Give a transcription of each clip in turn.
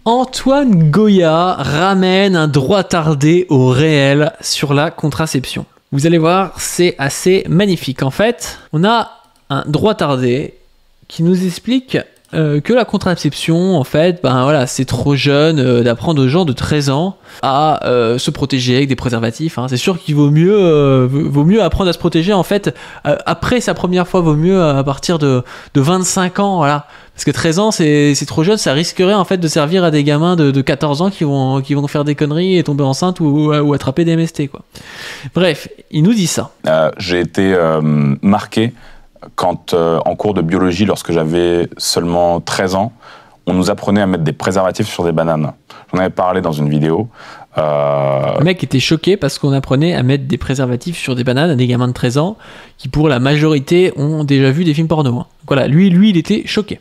Antoine Goya ramène un droit tardé au réel sur la contraception. Vous allez voir, c'est assez magnifique. En fait, on a un droit tardé qui nous explique que la contraception, en fait, ben voilà, c'est trop jeune d'apprendre aux gens de 13 ans à se protéger avec des préservatifs. Hein. C'est sûr qu'il vaut mieux apprendre à se protéger, en fait, après sa première fois, vaut mieux à partir de 25 ans, voilà. Parce que 13 ans, c'est trop jeune, ça risquerait en fait de servir à des gamins de 14 ans qui vont faire des conneries et tomber enceinte ou attraper des MST, quoi. Bref, il nous dit ça. J'ai été marqué quand, en cours de biologie, lorsque j'avais seulement 13 ans, on nous apprenait à mettre des préservatifs sur des bananes. J'en avais parlé dans une vidéo. Le mec était choqué parce qu'on apprenait à mettre des préservatifs sur des bananes à des gamins de 13 ans qui, pour la majorité, ont déjà vu des films porno. Hein. Donc voilà, lui, il était choqué.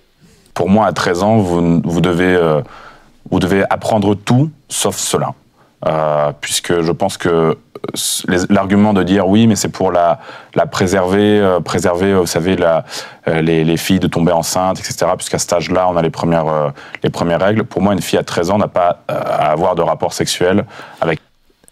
Pour moi, à 13 ans, vous devez apprendre tout sauf cela. Puisque je pense que l'argument de dire oui, mais c'est pour la préserver, vous savez, les filles de tomber enceintes, etc. Puisqu'à cet âge-là, on a les premières règles. Pour moi, une fille à 13 ans n'a pas à avoir de rapport sexuel avec...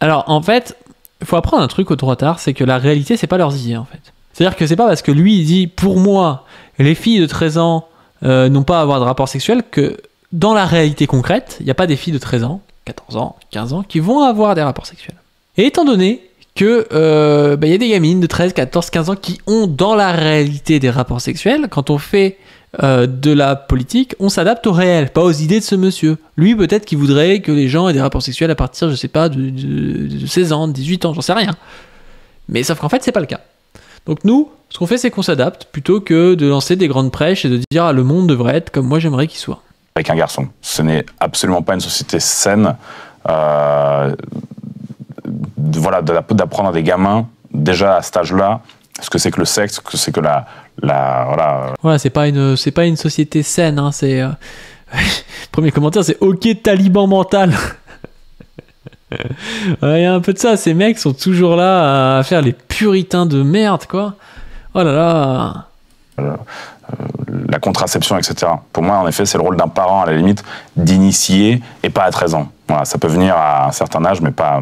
Alors, en fait, il faut apprendre un truc au droit tard, c'est que la réalité, c'est pas leurs idées, en fait. C'est-à-dire que c'est pas parce que lui, il dit, pour moi, les filles de 13 ans n'ont pas à avoir de rapport sexuel que dans la réalité concrète, il n'y a pas des filles de 13 ans, 14 ans, 15 ans qui vont avoir des rapports sexuels. Et étant donné que y a des gamines de 13, 14, 15 ans qui ont dans la réalité des rapports sexuels, quand on fait de la politique, on s'adapte au réel, pas aux idées de ce monsieur. Lui, peut-être qu'il voudrait que les gens aient des rapports sexuels à partir, je sais pas, de 16 ans, de 18 ans, j'en sais rien. Mais sauf qu'en fait, c'est pas le cas. Donc nous, ce qu'on fait, c'est qu'on s'adapte plutôt que de lancer des grandes prêches et de dire le monde devrait être comme moi j'aimerais qu'il soit. Avec un garçon. Ce n'est absolument pas une société saine. Voilà, d'apprendre à des gamins, déjà à cet âge-là, ce que c'est que le sexe, ce que c'est que voilà. Ouais, c'est pas une société saine, hein, c'est... Premier commentaire, c'est « Ok, taliban mental ». Il y a un peu de ça, ces mecs sont toujours là à faire les puritains de merde, quoi. Oh là là. La contraception, etc. Pour moi, en effet, c'est le rôle d'un parent, à la limite, d'initier, et pas à 13 ans. Voilà, ça peut venir à un certain âge, mais pas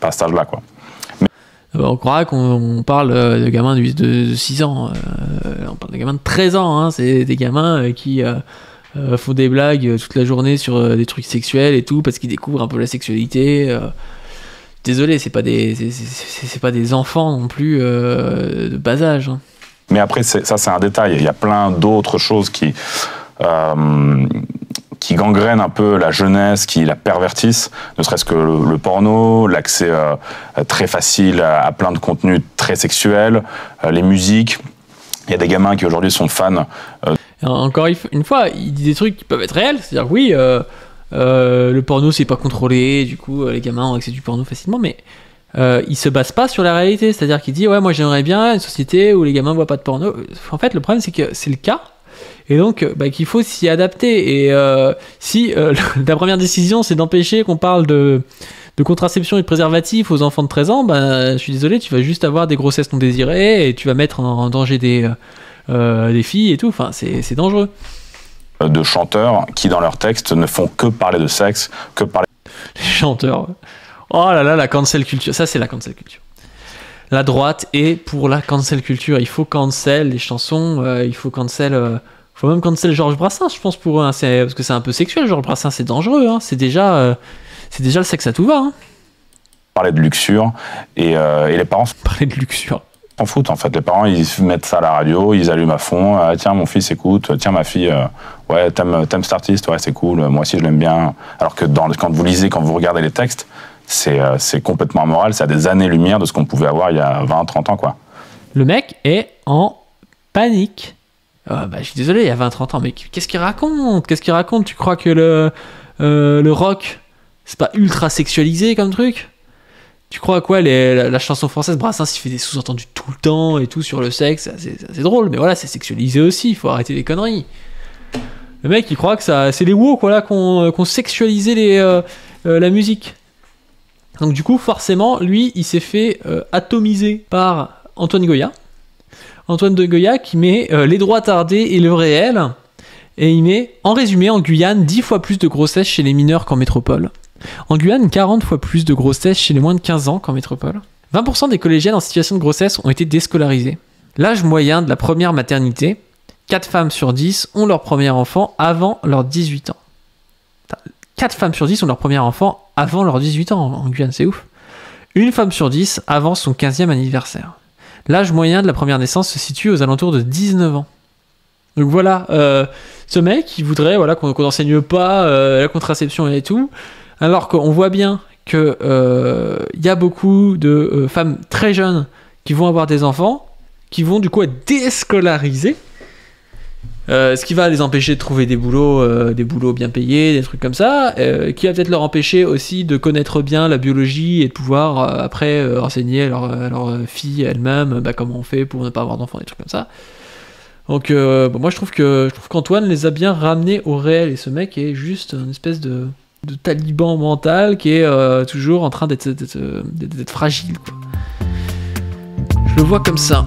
à cet âge-là, quoi. On croira qu'on parle de gamins de 6 ans. On parle de gamins de 13 ans. Hein. C'est des gamins qui font des blagues toute la journée sur des trucs sexuels et tout, parce qu'ils découvrent un peu la sexualité. Désolé, c'est pas des enfants non plus de bas âge. Hein. Mais après, ça, c'est un détail. Il y a plein d'autres choses qui gangrènent un peu la jeunesse, qui la pervertissent, ne serait-ce que le porno, l'accès très facile à plein de contenus très sexuels, les musiques. Il y a des gamins qui aujourd'hui sont fans. Encore une fois, il dit des trucs qui peuvent être réels. C'est-à-dire, oui, le porno, c'est pas contrôlé, du coup, les gamins ont accès du porno facilement, mais il se base pas sur la réalité. C'est-à-dire qu'il dit, ouais, moi j'aimerais bien une société où les gamins voient pas de porno. En fait, le problème, c'est que c'est le cas. Et donc, qu'il faut s'y adapter. Et si la première décision, c'est d'empêcher qu'on parle de contraception et de préservatif aux enfants de 13 ans, je suis désolé, tu vas juste avoir des grossesses non désirées et tu vas mettre en danger des filles et tout. Enfin, c'est dangereux. De chanteurs qui, dans leurs textes, ne font que parler de sexe, que parler... Les chanteurs. Oh là là, la cancel culture. Ça, c'est la cancel culture. La droite est pour la cancel culture. Il faut cancel les chansons, il faut cancel... faut même cancel Georges Brassens, je pense, pour eux. Hein. Parce que c'est un peu sexuel, Georges Brassens, c'est dangereux. Hein. C'est déjà le sexe à tout va. Hein. Parler de luxure et les parents... Parler de luxure. S'en foutent, en fait. Les parents, ils mettent ça à la radio, ils allument à fond. Tiens, mon fils écoute. Tiens, ma fille, ouais, t'aimes cet artiste, ouais, c'est cool. Moi aussi, je l'aime bien. Alors que quand vous lisez, quand vous regardez les textes, c'est complètement immoral. C'est à des années-lumière de ce qu'on pouvait avoir il y a 20, 30 ans, quoi. Le mec est en panique. Je suis désolé, il y a 20-30 ans, mais qu'est-ce qu'il raconte? Tu crois que le rock, c'est pas ultra sexualisé comme truc? Tu crois à quoi la chanson française, Brassens, il fait des sous-entendus tout le temps et tout sur le sexe, c'est drôle, mais voilà, c'est sexualisé aussi, il faut arrêter les conneries. Le mec, il croit que c'est les woke, voilà, qu'on sexualisé la musique. Donc du coup, forcément, lui, il s'est fait atomiser par Antoine Goya. Antoine de Goya qui met les droits tardés et le réel. Et il met, en résumé, en Guyane, 10 fois plus de grossesses chez les mineurs qu'en métropole. En Guyane, 40 fois plus de grossesses chez les moins de 15 ans qu'en métropole. 20% des collégiennes en situation de grossesse ont été déscolarisées. L'âge moyen de la première maternité, 4 femmes sur 10 ont leur premier enfant avant leurs 18 ans. 4 femmes sur 10 ont leur premier enfant avant leurs 18 ans en Guyane, c'est ouf. Une femme sur 10 avant son 15e anniversaire. L'âge moyen de la première naissance se situe aux alentours de 19 ans. Donc voilà, ce mec, il voudrait qu'on n'enseigne pas la contraception et tout, alors qu'on voit bien qu'il y a beaucoup de femmes très jeunes qui vont avoir des enfants, qui vont du coup être déscolarisées, ce qui va les empêcher de trouver des boulots bien payés, des trucs comme ça, qui va peut-être leur empêcher aussi de connaître bien la biologie et de pouvoir après enseigner à leur fille elles-mêmes comment on fait pour ne pas avoir d'enfants, des trucs comme ça. Donc moi je trouve qu'Antoine les a bien ramenés au réel, et ce mec est juste une espèce de taliban mental qui est toujours en train d'être fragile, quoi. Je le vois comme ça.